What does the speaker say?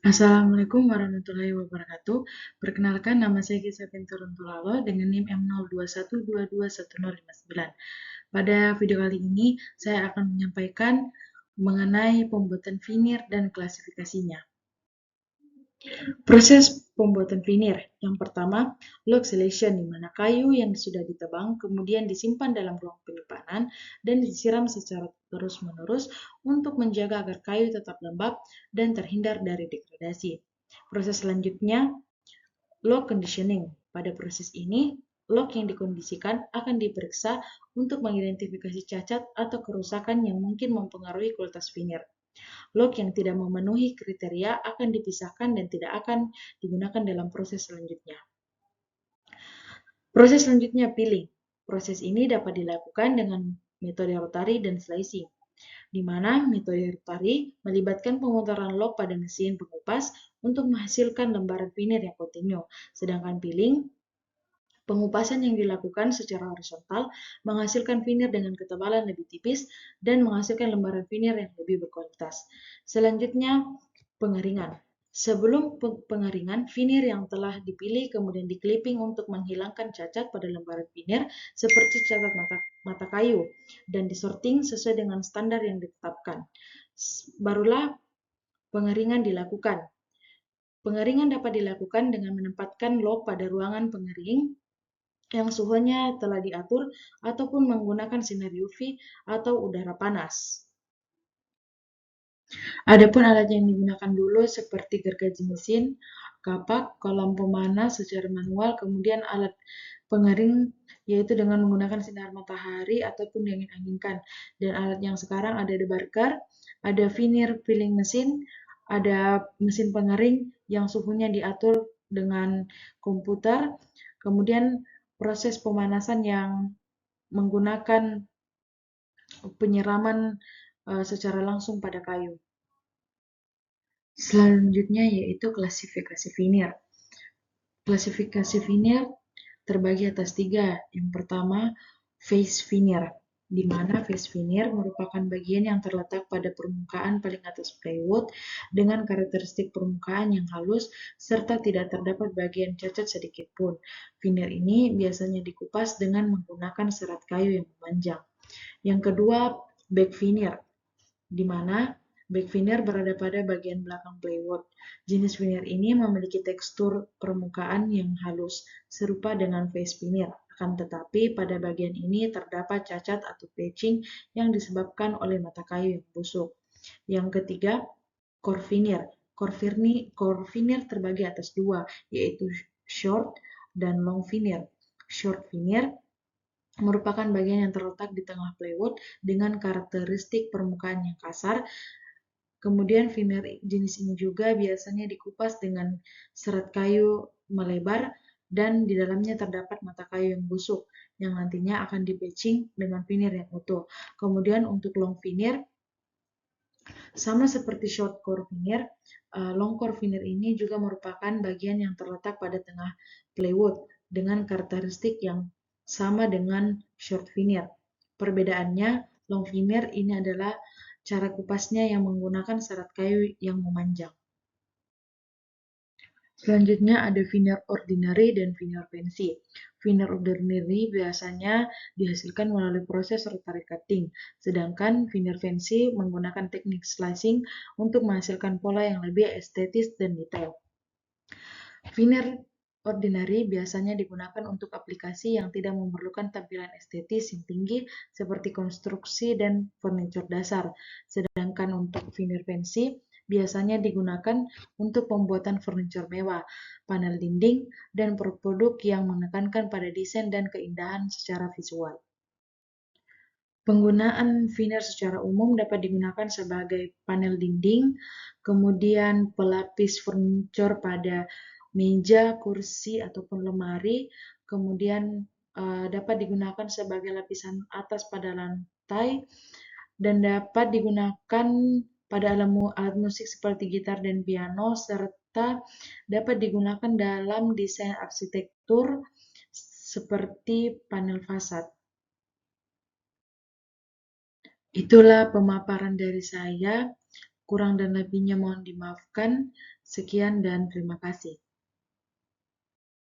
Assalamualaikum warahmatullahi wabarakatuh. Perkenalkan, nama saya Kisah Pinturuntulalo dengan NIM M0212211059. Pada video kali ini, saya akan menyampaikan mengenai pembuatan vinir dan klasifikasinya. Proses pembuatan vinir. Yang pertama, log selection, di mana kayu yang sudah ditebang kemudian disimpan dalam ruang penyimpanan dan disiram secara terus-menerus untuk menjaga agar kayu tetap lembab dan terhindar dari degradasi. Proses selanjutnya, log conditioning. Pada proses ini, log yang dikondisikan akan diperiksa untuk mengidentifikasi cacat atau kerusakan yang mungkin mempengaruhi kualitas vinir. Log yang tidak memenuhi kriteria akan dipisahkan dan tidak akan digunakan dalam proses selanjutnya. Proses selanjutnya, peeling. Proses ini dapat dilakukan dengan metode rotary dan slicing, di mana metode rotary melibatkan pemutaran log pada mesin pengupas untuk menghasilkan lembaran vinir yang kontinu, sedangkan peeling pengupasan yang dilakukan secara horizontal menghasilkan vinir dengan ketebalan lebih tipis dan menghasilkan lembaran vinir yang lebih berkualitas. Selanjutnya, pengeringan. Sebelum pengeringan, vinir yang telah dipilih kemudian di-clipping untuk menghilangkan cacat pada lembaran vinir seperti cacat mata kayu dan disorting sesuai dengan standar yang ditetapkan. Barulah pengeringan dilakukan. Pengeringan dapat dilakukan dengan menempatkan log pada ruangan pengering yang suhunya telah diatur ataupun menggunakan sinar UV atau udara panas. Adapun alat yang digunakan dulu seperti gergaji mesin, kapak, kolam pemanas secara manual, kemudian alat pengering yaitu dengan menggunakan sinar matahari ataupun diangin-anginkan. Dan alat yang sekarang ada debarkar, ada vinir filling mesin, ada mesin pengering yang suhunya diatur dengan komputer, kemudian proses pemanasan yang menggunakan penyiraman secara langsung pada kayu. Selanjutnya yaitu klasifikasi vinir. Klasifikasi vinir terbagi atas 3. Yang pertama, face vinir, di mana face vinir merupakan bagian yang terletak pada permukaan paling atas plywood dengan karakteristik permukaan yang halus serta tidak terdapat bagian cacat sedikit pun. Vinir ini biasanya dikupas dengan menggunakan serat kayu yang memanjang. Yang kedua, back vinir, di mana back vinir berada pada bagian belakang plywood. Jenis vinir ini memiliki tekstur permukaan yang halus, serupa dengan face vinir. Akan tetapi pada bagian ini terdapat cacat atau patching yang disebabkan oleh mata kayu yang busuk. Yang ketiga, core vinir. Core vinir terbagi atas 2, yaitu short dan long vinir. Short vinir merupakan bagian yang terletak di tengah plywood dengan karakteristik permukaan yang kasar. Kemudian vinir jenis ini juga biasanya dikupas dengan serat kayu melebar dan di dalamnya terdapat mata kayu yang busuk yang nantinya akan di-patching dengan vinir yang utuh. Kemudian untuk long vinir, sama seperti short core vinir, long core vinir ini juga merupakan bagian yang terletak pada tengah plywood dengan karakteristik yang sama dengan short vinir. Perbedaannya, long vinir ini adalah cara kupasnya yang menggunakan serat kayu yang memanjang. Selanjutnya ada vinir ordinary dan vinir fancy. Vinir ordinary biasanya dihasilkan melalui proses rotary cutting, sedangkan vinir fancy menggunakan teknik slicing untuk menghasilkan pola yang lebih estetis dan detail. Vinir ordinary biasanya digunakan untuk aplikasi yang tidak memerlukan tampilan estetis yang tinggi seperti konstruksi dan furniture dasar, sedangkan untuk vinir fancy biasanya digunakan untuk pembuatan furniture mewah, panel dinding, dan produk-produk yang menekankan pada desain dan keindahan secara visual. Penggunaan vinir secara umum dapat digunakan sebagai panel dinding, kemudian pelapis furniture pada meja, kursi, ataupun lemari, kemudian dapat digunakan sebagai lapisan atas pada lantai, dan dapat digunakan pada alat musik seperti gitar dan piano, serta dapat digunakan dalam desain arsitektur seperti panel fasad. Itulah pemaparan dari saya. Kurang dan lebihnya mohon dimaafkan. Sekian dan terima kasih.